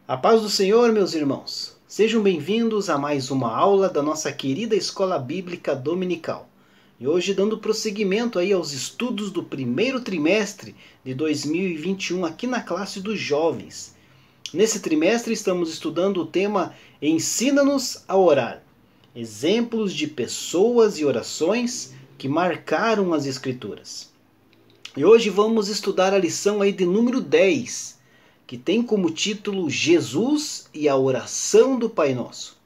A paz do Senhor, meus irmãos. Sejam bem-vindos a mais uma aula da nossa querida Escola Bíblica Dominical. E hoje dando prosseguimento aí aos estudos do primeiro trimestre de 2021 aqui na classe dos jovens. Nesse trimestre estamos estudando o tema Ensina-nos a orar. Exemplos de pessoas e orações que marcaram as Escrituras. E hoje vamos estudar a lição aí de número 10, que tem como título Jesus e a oração do Pai Nosso.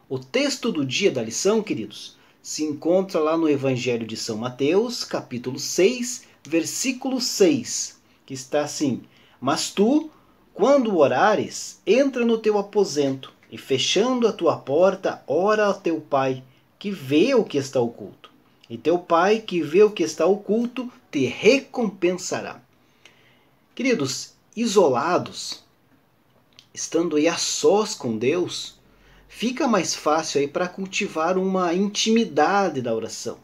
O texto do dia da lição, queridos, se encontra lá no Evangelho de São Mateus, capítulo 6, versículo 6, que está assim: Mas tu, quando orares, entra no teu aposento, e fechando a tua porta, ora ao teu Pai, que vê o que está oculto. E teu Pai, que vê o que está oculto, te recompensará. Queridos, isolados, estando aí a sós com Deus, fica mais fácil aí para cultivar uma intimidade da oração.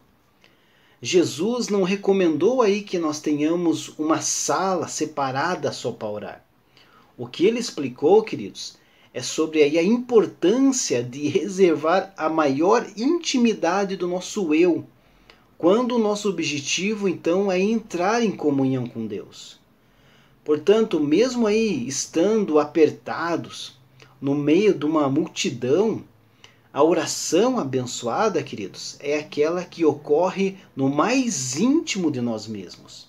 Jesus não recomendou aí que nós tenhamos uma sala separada só para orar. O que ele explicou, queridos, é sobre aí a importância de reservar a maior intimidade do nosso eu, quando o nosso objetivo então é entrar em comunhão com Deus. Portanto, mesmo aí estando apertados no meio de uma multidão, a oração abençoada, queridos, é aquela que ocorre no mais íntimo de nós mesmos.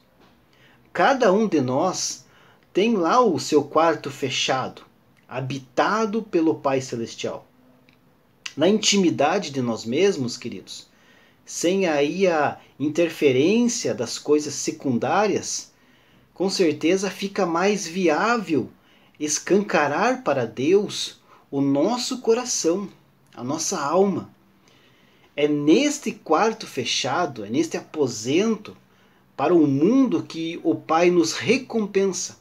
Cada um de nós tem lá o seu quarto fechado, habitado pelo Pai Celestial. Na intimidade de nós mesmos, queridos, sem aí a interferência das coisas secundárias, com certeza fica mais viável escancarar para Deus o nosso coração, a nossa alma. É neste quarto fechado, é neste aposento para o mundo que o Pai nos recompensa.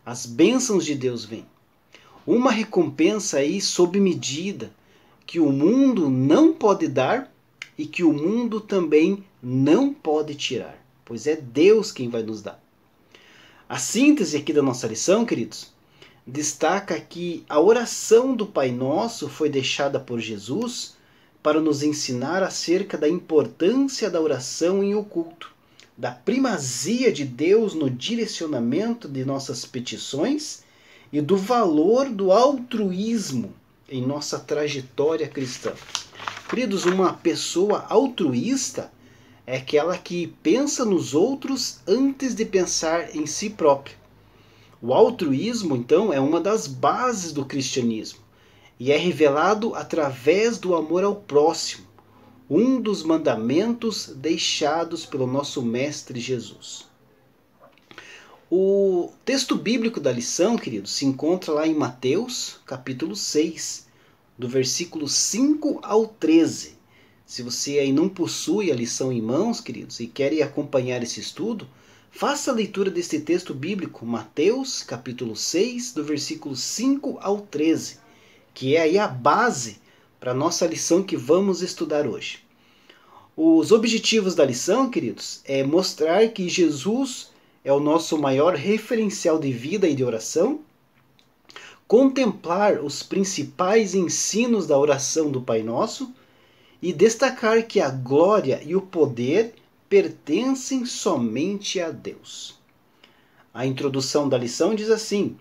As bênçãos de Deus vêm. Uma recompensa aí sob medida, que o mundo não pode dar e que o mundo também não pode tirar, pois é Deus quem vai nos dar. A síntese aqui da nossa lição, queridos, destaca que a oração do Pai Nosso foi deixada por Jesus para nos ensinar acerca da importância da oração em oculto, da primazia de Deus no direcionamento de nossas petições e do valor do altruísmo em nossa trajetória cristã. Queridos, uma pessoa altruísta é aquela que pensa nos outros antes de pensar em si própria. O altruísmo, então, é uma das bases do cristianismo e é revelado através do amor ao próximo, um dos mandamentos deixados pelo nosso Mestre Jesus. O texto bíblico da lição, queridos, se encontra lá em Mateus, capítulo 6, do versículo 5 ao 13. Se você aí não possui a lição em mãos, queridos, e quer acompanhar esse estudo, faça a leitura deste texto bíblico, Mateus, capítulo 6, do versículo 5 ao 13, que é aí a base para a nossa lição que vamos estudar hoje. Os objetivos da lição, queridos, é mostrar que Jesus é o nosso maior referencial de vida e de oração, contemplar os principais ensinos da oração do Pai Nosso, e destacar que a glória e o poder pertencem somente a Deus. A introdução da lição diz assim: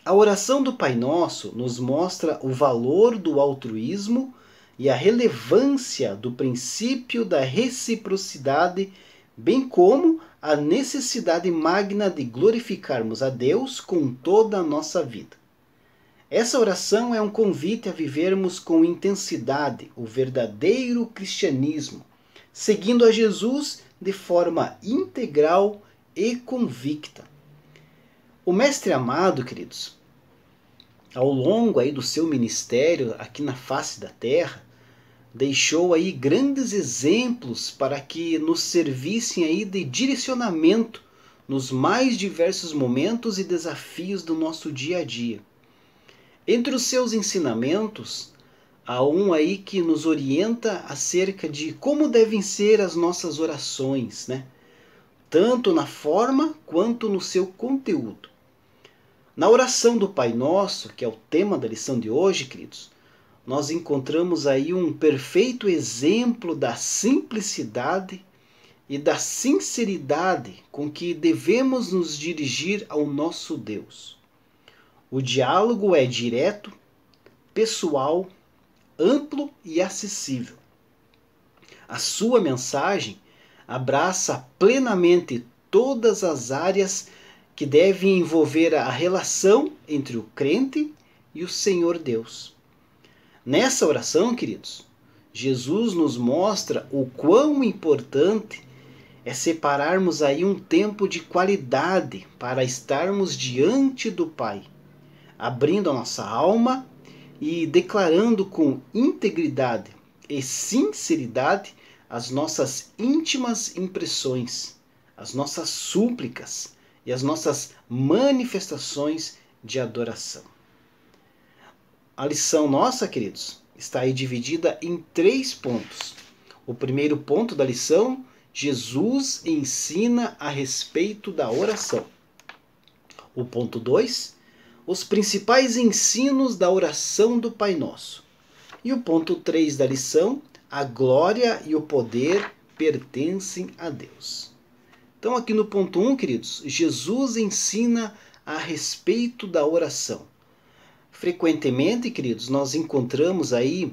a oração do Pai Nosso nos mostra o valor do altruísmo e a relevância do princípio da reciprocidade, bem como a necessidade magna de glorificarmos a Deus com toda a nossa vida. Essa oração é um convite a vivermos com intensidade o verdadeiro cristianismo, seguindo a Jesus de forma integral e convicta. O Mestre amado, queridos, ao longo aí do seu ministério aqui na face da terra, deixou aí grandes exemplos para que nos servissem aí de direcionamento nos mais diversos momentos e desafios do nosso dia a dia. Entre os seus ensinamentos, há um aí que nos orienta acerca de como devem ser as nossas orações, né? Tanto na forma quanto no seu conteúdo. Na oração do Pai Nosso, que é o tema da lição de hoje, queridos, nós encontramos aí um perfeito exemplo da simplicidade e da sinceridade com que devemos nos dirigir ao nosso Deus. O diálogo é direto, pessoal, amplo e acessível. A sua mensagem abraça plenamente todas as áreas que devem envolver a relação entre o crente e o Senhor Deus. Nessa oração, queridos, Jesus nos mostra o quão importante é separarmos aí um tempo de qualidade para estarmos diante do Pai, abrindo a nossa alma e declarando com integridade e sinceridade as nossas íntimas impressões, as nossas súplicas e as nossas manifestações de adoração. A lição nossa, queridos, está aí dividida em 3 pontos. O primeiro ponto da lição, Jesus ensina a respeito da oração. O ponto 2, os principais ensinos da oração do Pai Nosso. E o ponto 3 da lição, a glória e o poder pertencem a Deus. Então aqui no ponto 1, queridos, Jesus ensina a respeito da oração. Frequentemente, queridos, nós encontramos aí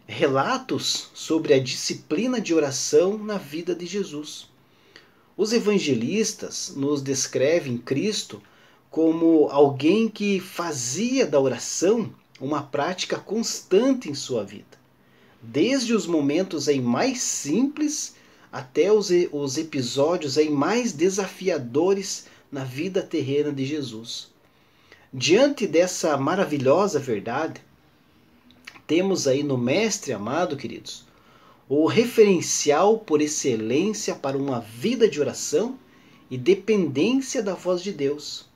relatos sobre a disciplina de oração na vida de Jesus. Os evangelistas nos descrevem Cristo como alguém que fazia da oração uma prática constante em sua vida, desde os momentos aí mais simples até os episódios aí mais desafiadores na vida terrena de Jesus. Diante dessa maravilhosa verdade, temos aí no Mestre amado, queridos, o referencial por excelência para uma vida de oração e dependência da voz de Deus.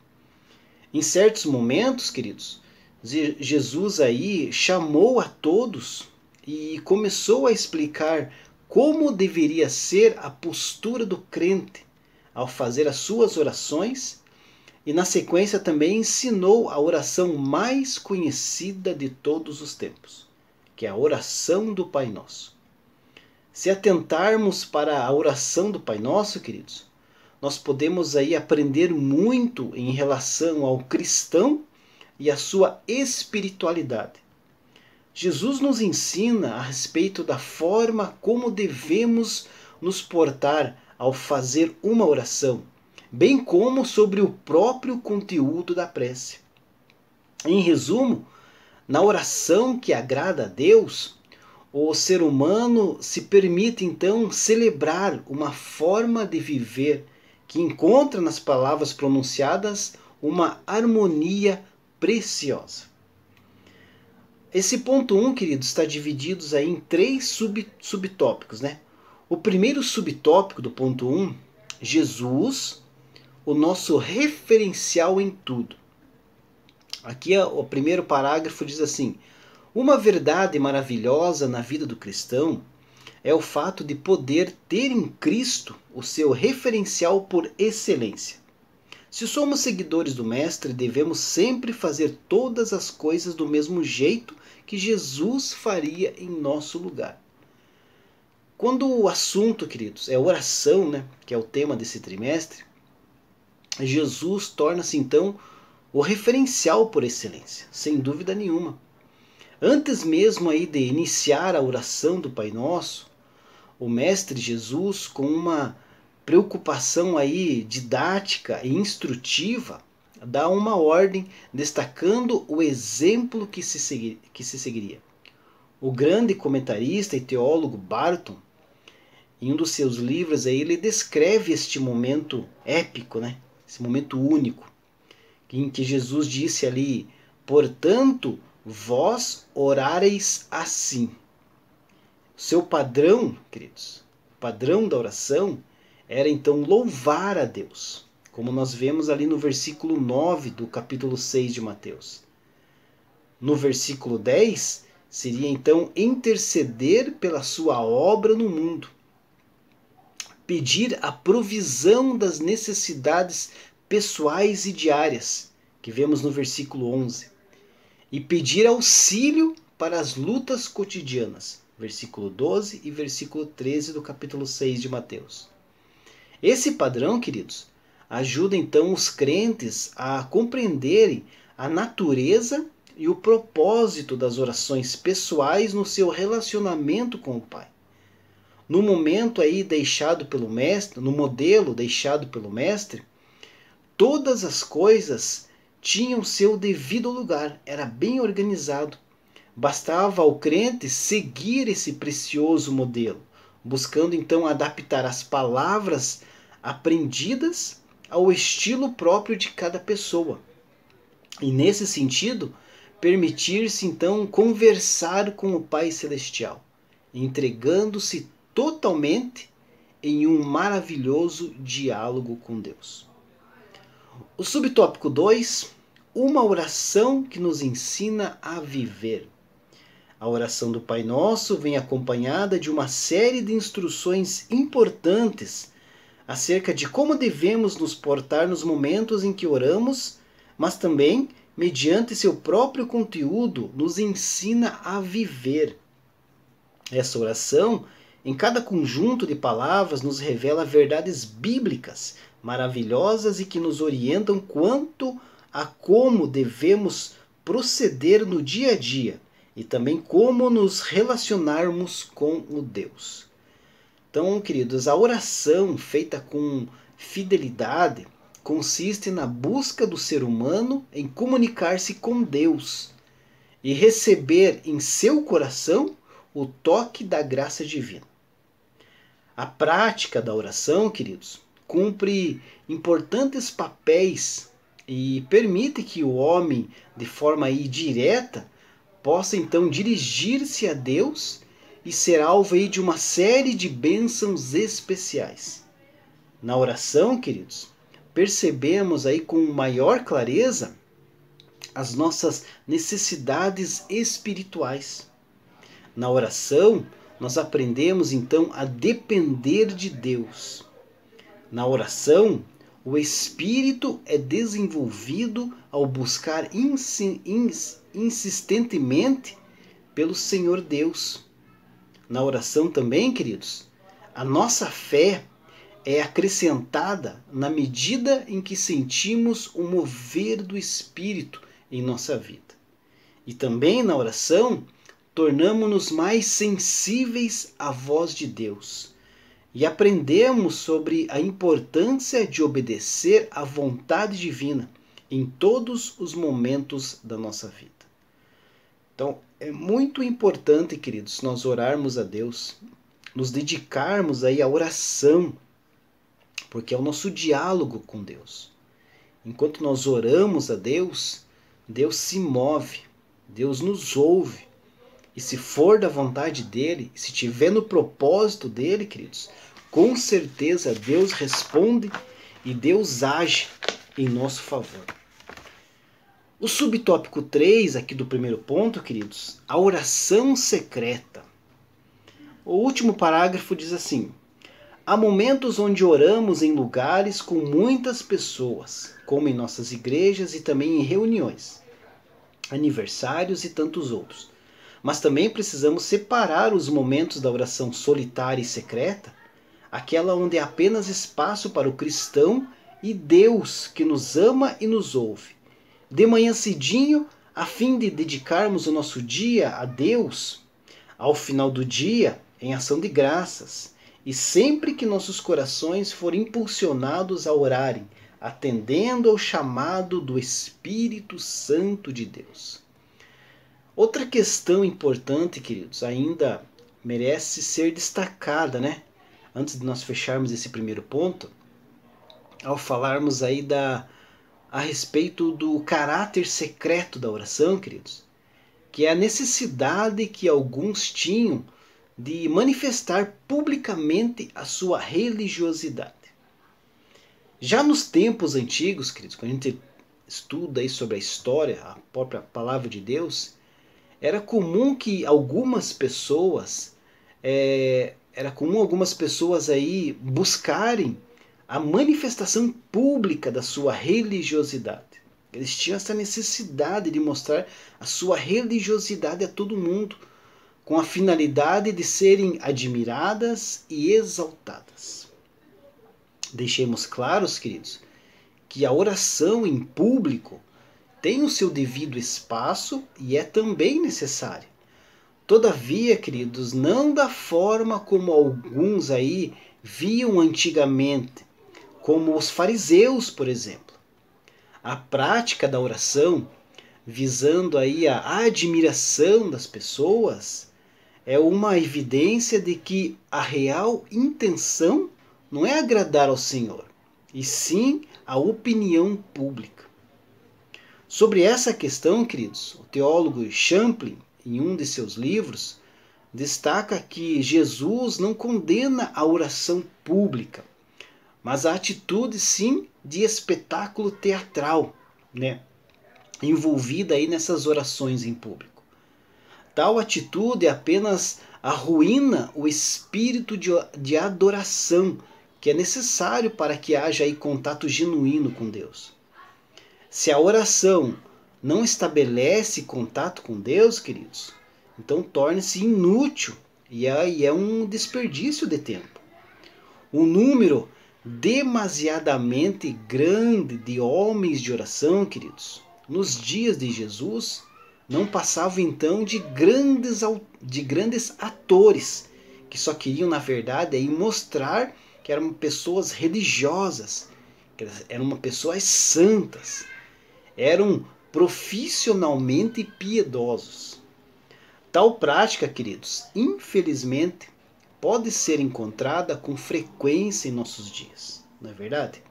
Em certos momentos, queridos, Jesus aí chamou a todos e começou a explicar como deveria ser a postura do crente ao fazer as suas orações, e na sequência também ensinou a oração mais conhecida de todos os tempos, que é a oração do Pai Nosso. Se atentarmos para a oração do Pai Nosso, queridos, nós podemos aí aprender muito em relação ao cristão e a sua espiritualidade. Jesus nos ensina a respeito da forma como devemos nos portar ao fazer uma oração, bem como sobre o próprio conteúdo da prece. Em resumo, na oração que agrada a Deus, o ser humano se permite então celebrar uma forma de viver que encontra nas palavras pronunciadas uma harmonia preciosa. Esse ponto 1, queridos, está dividido aí em 3 subtópicos, né? O primeiro subtópico do ponto 1, Jesus, o nosso referencial em tudo. Aqui o primeiro parágrafo diz assim: uma verdade maravilhosa na vida do cristão é o fato de poder ter em Cristo o seu referencial por excelência. Se somos seguidores do Mestre, devemos sempre fazer todas as coisas do mesmo jeito que Jesus faria em nosso lugar. Quando o assunto, queridos, é oração, né, que é o tema desse trimestre, Jesus torna-se então o referencial por excelência, sem dúvida nenhuma. Antes mesmo aí de iniciar a oração do Pai Nosso, o Mestre Jesus, com uma preocupação aí didática e instrutiva, dá uma ordem destacando o exemplo que se seguiria. O grande comentarista e teólogo Barton, em um dos seus livros, aí, ele descreve este momento épico, né? Esse momento único, em que Jesus disse ali: portanto, vós orareis assim. O seu padrão, queridos, o padrão da oração era então louvar a Deus, como nós vemos ali no versículo 9 do capítulo 6 de Mateus. No versículo 10, seria então interceder pela sua obra no mundo, pedir a provisão das necessidades pessoais e diárias, que vemos no versículo 11, e pedir auxílio para as lutas cotidianas, versículo 12 e versículo 13 do capítulo 6 de Mateus. Esse padrão, queridos, ajuda então os crentes a compreenderem a natureza e o propósito das orações pessoais no seu relacionamento com o Pai. No momento aí deixado pelo mestre, no modelo deixado pelo mestre, todas as coisas tinham seu devido lugar, era bem organizado. Bastava ao crente seguir esse precioso modelo, buscando então adaptar as palavras aprendidas ao estilo próprio de cada pessoa. E nesse sentido, permitir-se então conversar com o Pai Celestial, entregando-se totalmente em um maravilhoso diálogo com Deus. O subtópico 2, uma oração que nos ensina a viver. A oração do Pai Nosso vem acompanhada de uma série de instruções importantes acerca de como devemos nos portar nos momentos em que oramos, mas também, mediante seu próprio conteúdo, nos ensina a viver. Essa oração, em cada conjunto de palavras, nos revela verdades bíblicas maravilhosas e que nos orientam quanto a como devemos proceder no dia a dia e também como nos relacionarmos com o Deus. Então, queridos, a oração feita com fidelidade consiste na busca do ser humano em comunicar-se com Deus e receber em seu coração o toque da graça divina. A prática da oração, queridos, cumpre importantes papéis e permite que o homem, de forma direta, possa então dirigir-se a Deus e ser alvo de uma série de bênçãos especiais. Na oração, queridos, percebemos aí com maior clareza as nossas necessidades espirituais. Na oração, nós aprendemos então a depender de Deus. Na oração, o espírito é desenvolvido ao buscar insistentemente pelo Senhor Deus. Na oração também, queridos, a nossa fé é acrescentada na medida em que sentimos o mover do Espírito em nossa vida. E também na oração, tornamo-nos mais sensíveis à voz de Deus e aprendemos sobre a importância de obedecer à vontade divina em todos os momentos da nossa vida. Então, é muito importante, queridos, nós orarmos a Deus, nos dedicarmos aí à oração, porque é o nosso diálogo com Deus. Enquanto nós oramos a Deus, Deus se move, Deus nos ouve. E se for da vontade dele, se estiver no propósito dele, queridos, com certeza Deus responde e Deus age em nosso favor. O subtópico 3 aqui do primeiro ponto, queridos, a oração secreta. O último parágrafo diz assim: há momentos onde oramos em lugares com muitas pessoas, como em nossas igrejas e também em reuniões, aniversários e tantos outros. Mas também precisamos separar os momentos da oração solitária e secreta, aquela onde há apenas espaço para o cristão e Deus que nos ama e nos ouve. De manhã cedinho, a fim de dedicarmos o nosso dia a Deus, ao final do dia, em ação de graças, e sempre que nossos corações forem impulsionados a orarem, atendendo ao chamado do Espírito Santo de Deus. Outra questão importante, queridos, ainda merece ser destacada, né? Antes de nós fecharmos esse primeiro ponto, ao falarmos aí a respeito do caráter secreto da oração, queridos, que é a necessidade que alguns tinham de manifestar publicamente a sua religiosidade. Já nos tempos antigos, queridos, quando a gente estuda aí sobre a história, a própria palavra de Deus, era comum algumas pessoas aí buscarem a manifestação pública da sua religiosidade. Eles tinham essa necessidade de mostrar a sua religiosidade a todo mundo, com a finalidade de serem admiradas e exaltadas. Deixemos claros, queridos, que a oração em público tem o seu devido espaço e é também necessária. Todavia, queridos, não da forma como alguns aí viam antigamente, como os fariseus, por exemplo. A prática da oração, visando aí a admiração das pessoas, é uma evidência de que a real intenção não é agradar ao Senhor, e sim a opinião pública. Sobre essa questão, queridos, o teólogo Champlin, em um de seus livros, destaca que Jesus não condena a oração pública, mas a atitude, sim, de espetáculo teatral, né, envolvida aí nessas orações em público. Tal atitude apenas arruína o espírito de adoração que é necessário para que haja aí contato genuíno com Deus. Se a oração não estabelece contato com Deus, queridos, então torna-se inútil e é um desperdício de tempo. O número demasiadamente grande de homens de oração, queridos, nos dias de Jesus, não passava então de grandes atores que só queriam, na verdade, aí mostrar que eram pessoas religiosas, que eram pessoas santas, eram profissionalmente piedosos. Tal prática, queridos, infelizmente, pode ser encontrada com frequência em nossos dias, não é verdade?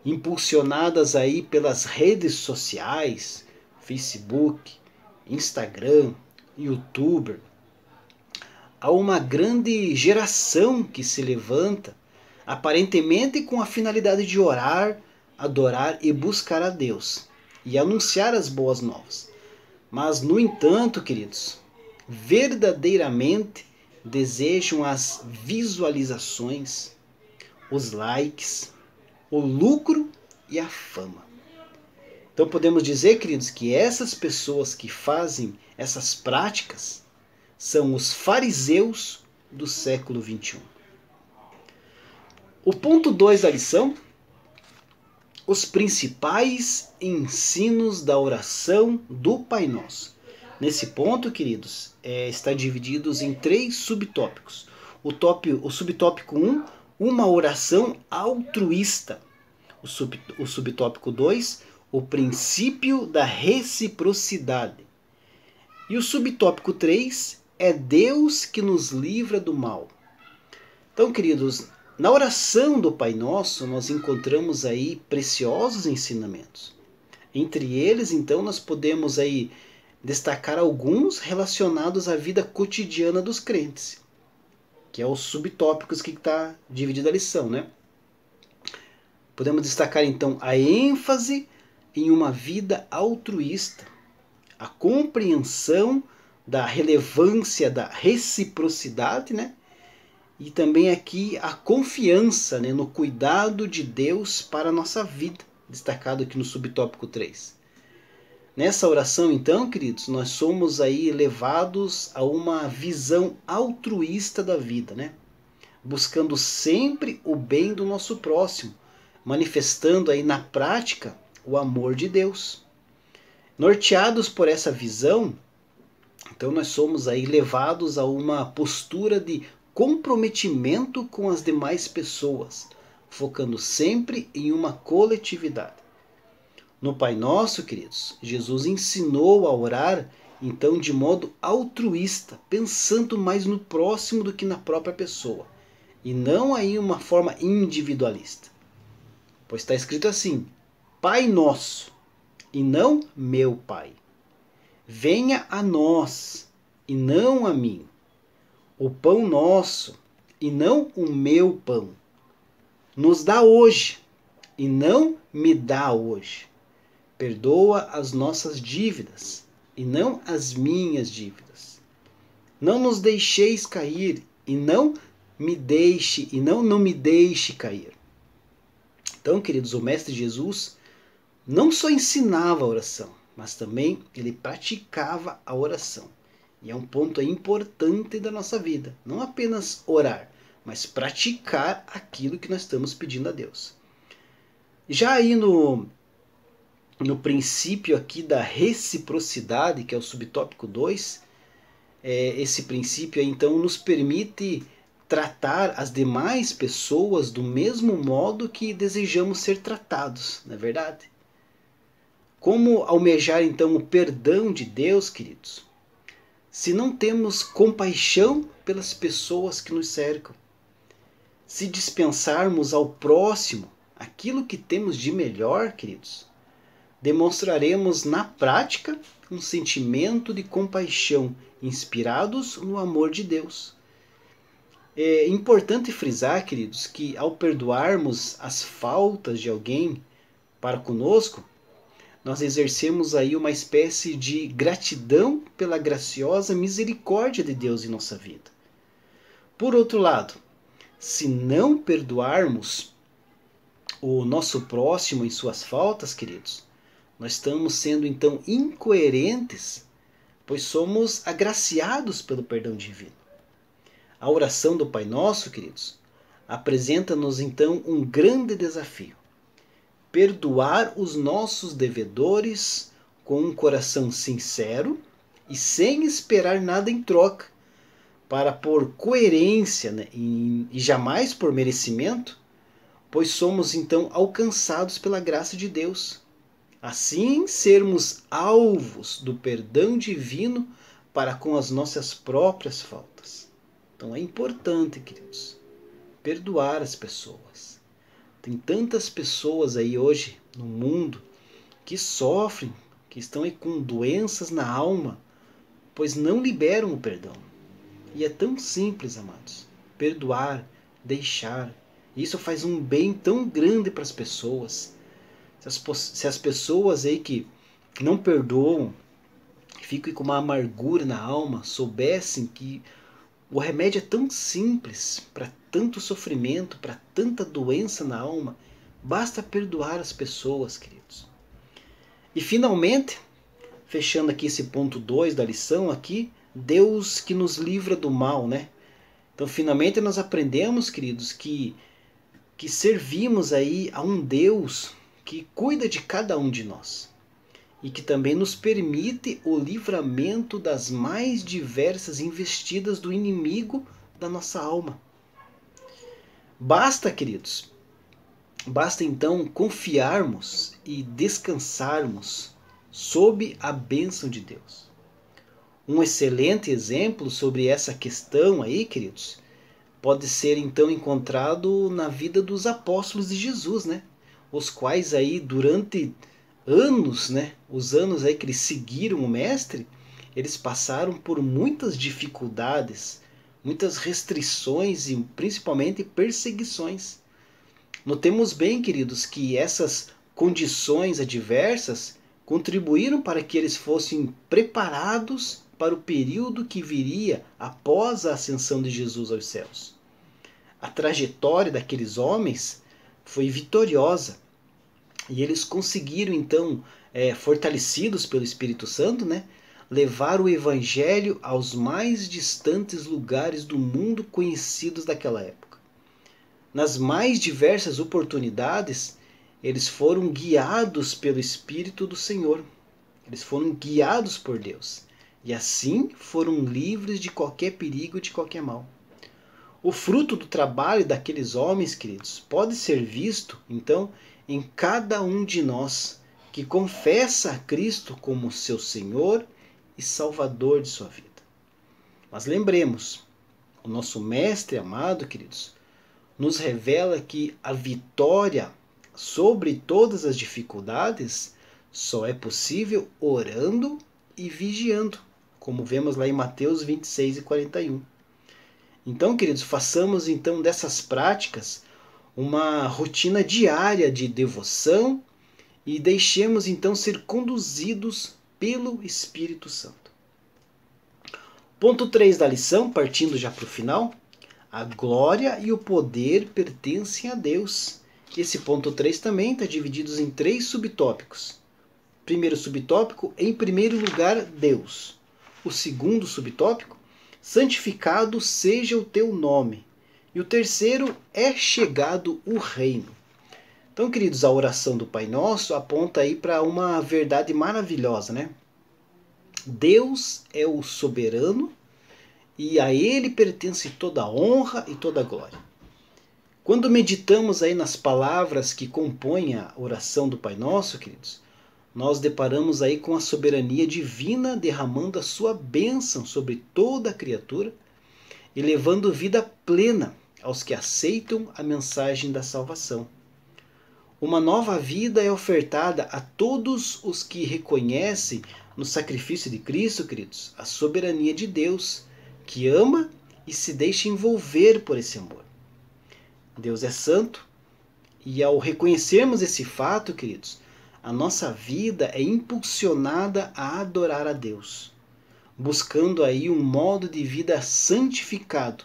Impulsionadas aí pelas redes sociais, Facebook, Instagram, YouTube, há uma grande geração que se levanta, aparentemente com a finalidade de orar, adorar e buscar a Deus, e anunciar as boas novas. Mas, no entanto, queridos, verdadeiramente desejam as visualizações, os likes, o lucro e a fama. Então podemos dizer, queridos, que essas pessoas que fazem essas práticas são os fariseus do século XXI. O ponto 2 da lição: os principais ensinos da oração do Pai Nosso. Nesse ponto, queridos, está divididos em 3 subtópicos. O subtópico 1, uma oração altruísta. O subtópico 2, o princípio da reciprocidade. E o subtópico 3, é Deus que nos livra do mal. Então, queridos, na oração do Pai Nosso, nós encontramos aí preciosos ensinamentos. Entre eles, então, nós podemos aí destacar alguns relacionados à vida cotidiana dos crentes, que é os subtópicos que está dividida a lição, né? Podemos destacar, então, a ênfase em uma vida altruísta, a compreensão da relevância da reciprocidade, né? E também aqui a confiança, né, no cuidado de Deus para a nossa vida, destacado aqui no subtópico 3. Nessa oração, então, queridos, nós somos aí levados a uma visão altruísta da vida, né? Buscando sempre o bem do nosso próximo, manifestando aí na prática o amor de Deus. Norteados por essa visão, então nós somos aí levados a uma postura de comprometimento com as demais pessoas, focando sempre em uma coletividade. No Pai Nosso, queridos, Jesus ensinou a orar, então, de modo altruísta, pensando mais no próximo do que na própria pessoa, e não aí uma forma individualista. Pois está escrito assim: Pai Nosso, e não meu Pai. Venha a nós, e não a mim. O pão nosso, e não o meu pão. Nos dá hoje, e não me dá hoje. Perdoa as nossas dívidas, e não as minhas dívidas. Não nos deixeis cair, e não me deixe cair. Então, queridos, o Mestre Jesus não só ensinava a oração, mas também ele praticava a oração. E é um ponto aí importante da nossa vida. Não apenas orar, mas praticar aquilo que nós estamos pedindo a Deus. Já aí no princípio aqui da reciprocidade, que é o subtópico 2, esse princípio aí, então nos permite tratar as demais pessoas do mesmo modo que desejamos ser tratados, não é verdade? Como almejar então o perdão de Deus, queridos, se não temos compaixão pelas pessoas que nos cercam? Se dispensarmos ao próximo aquilo que temos de melhor, queridos, demonstraremos na prática um sentimento de compaixão inspirados no amor de Deus. É importante frisar, queridos, que ao perdoarmos as faltas de alguém para conosco, nós exercemos aí uma espécie de gratidão pela graciosa misericórdia de Deus em nossa vida. Por outro lado, se não perdoarmos o nosso próximo em suas faltas, queridos, nós estamos sendo então incoerentes, pois somos agraciados pelo perdão divino. A oração do Pai Nosso, queridos, apresenta-nos então um grande desafio: perdoar os nossos devedores com um coração sincero e sem esperar nada em troca, para por coerência, né, e jamais por merecimento, pois somos então alcançados pela graça de Deus. Assim, sermos alvos do perdão divino para com as nossas próprias faltas. Então é importante, queridos, perdoar as pessoas. Tem tantas pessoas aí hoje no mundo que sofrem, que estão aí com doenças na alma, pois não liberam o perdão. E é tão simples, amados, perdoar, deixar. Isso faz um bem tão grande para as pessoas. Se as pessoas aí que não perdoam, ficam com uma amargura na alma, soubessem que o remédio é tão simples para tanto sofrimento, para tanta doença na alma, basta perdoar as pessoas, queridos. E finalmente, fechando aqui esse ponto 2 da lição aqui, Deus que nos livra do mal, né? Então, finalmente nós aprendemos, queridos, que servimos aí a um Deus que cuida de cada um de nós e que também nos permite o livramento das mais diversas investidas do inimigo da nossa alma. Basta, queridos, basta então confiarmos e descansarmos sob a bênção de Deus. Um excelente exemplo sobre essa questão aí, queridos, pode ser então encontrado na vida dos apóstolos de Jesus, né? Os quais aí durante anos, né, os anos aí que eles seguiram o mestre, eles passaram por muitas dificuldades, muitas restrições e principalmente perseguições. Notemos bem, queridos, que essas condições adversas contribuíram para que eles fossem preparados para o período que viria após a ascensão de Jesus aos céus. A trajetória daqueles homens foi vitoriosa e eles conseguiram então, fortalecidos pelo Espírito Santo, né, levar o Evangelho aos mais distantes lugares do mundo conhecidos daquela época. Nas mais diversas oportunidades, eles foram guiados pelo Espírito do Senhor. Eles foram guiados por Deus. E assim foram livres de qualquer perigo e de qualquer mal. O fruto do trabalho daqueles homens, queridos, pode ser visto, então, em cada um de nós que confessa a Cristo como seu Senhor e Salvador de sua vida. Mas lembremos, o nosso Mestre amado, queridos, nos revela que a vitória sobre todas as dificuldades só é possível orando e vigiando, como vemos lá em Mateus 26 e 41. Então, queridos, façamos então dessas práticas uma rotina diária de devoção e deixemos então ser conduzidos pelo Espírito Santo. Ponto 3 da lição, partindo já para o final: a glória e o poder pertencem a Deus, Esse ponto 3 também está dividido em 3 subtópicos. Primeiro subtópico, em primeiro lugar, Deus. O segundo subtópico, santificado seja o teu nome. E o terceiro, é chegado o reino. Então, queridos, a oração do Pai Nosso aponta aí para uma verdade maravilhosa, né? Deus é o soberano e a Ele pertence toda a honra e toda a glória. Quando meditamos aí nas palavras que compõem a oração do Pai Nosso, queridos, nós deparamos aí com a soberania divina derramando a sua bênção sobre toda a criatura e levando vida plena aos que aceitam a mensagem da salvação. Uma nova vida é ofertada a todos os que reconhecem no sacrifício de Cristo, queridos, a soberania de Deus, que ama e se deixa envolver por esse amor. Deus é santo e ao reconhecermos esse fato, queridos, a nossa vida é impulsionada a adorar a Deus, buscando aí um modo de vida santificado,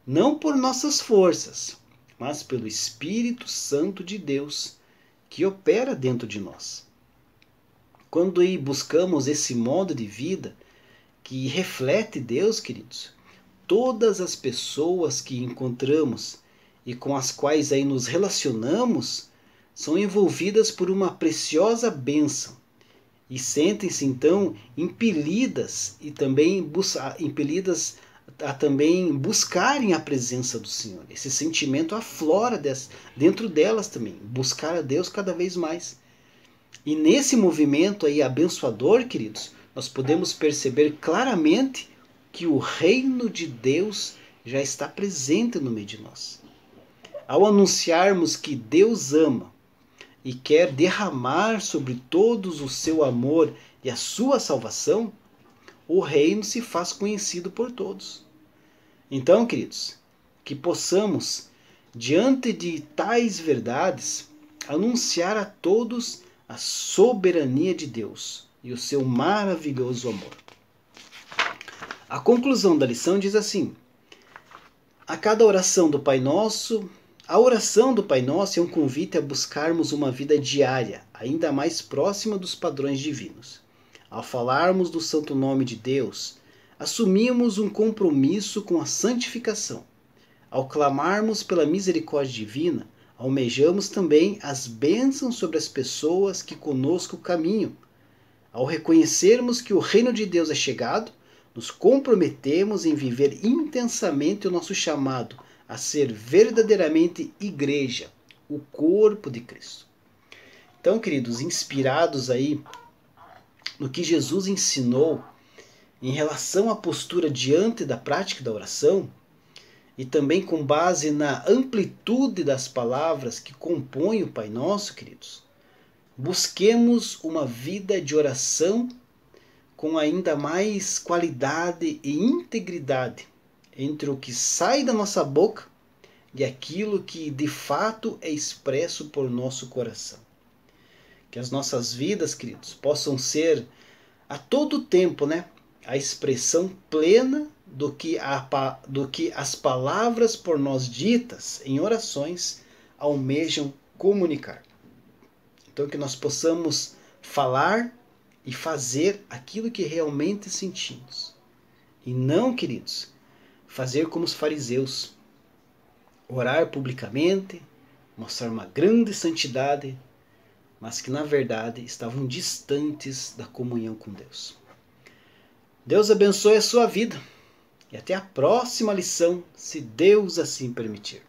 não por nossas forças, mas pelo Espírito Santo de Deus que opera dentro de nós. Quando aí buscamos esse modo de vida que reflete Deus, queridos, todas as pessoas que encontramos e com as quais aí nos relacionamos são envolvidas por uma preciosa bênção e sentem-se então impelidas e também impelidas a também buscarem a presença do Senhor. Esse sentimento aflora dentro delas também, buscar a Deus cada vez mais. E nesse movimento aí abençoador, queridos, nós podemos perceber claramente que o reino de Deus já está presente no meio de nós. Ao anunciarmos que Deus ama e quer derramar sobre todos o seu amor e a sua salvação, o reino se faz conhecido por todos. Então, queridos, que possamos, diante de tais verdades, anunciar a todos a soberania de Deus e o seu maravilhoso amor. A conclusão da lição diz assim: a cada oração do Pai Nosso, a oração do Pai Nosso é um convite a buscarmos uma vida diária, ainda mais próxima dos padrões divinos. Ao falarmos do santo nome de Deus, assumimos um compromisso com a santificação. Ao clamarmos pela misericórdia divina, almejamos também as bênçãos sobre as pessoas que conosco caminham. Ao reconhecermos que o reino de Deus é chegado, nos comprometemos em viver intensamente o nosso chamado a ser verdadeiramente igreja, o corpo de Cristo. Então, queridos, inspirados aí no que Jesus ensinou em relação à postura diante da prática da oração, e também com base na amplitude das palavras que compõem o Pai Nosso, queridos, busquemos uma vida de oração com ainda mais qualidade e integridade entre o que sai da nossa boca e aquilo que de fato é expresso por nosso coração. Que as nossas vidas, queridos, possam ser a todo tempo, a expressão plena do que as palavras por nós ditas em orações almejam comunicar. Então que nós possamos falar e fazer aquilo que realmente sentimos. E não, queridos, fazer como os fariseus, orar publicamente, mostrar uma grande santidade, mas que na verdade estavam distantes da comunhão com Deus. Deus abençoe a sua vida e até a próxima lição, se Deus assim permitir.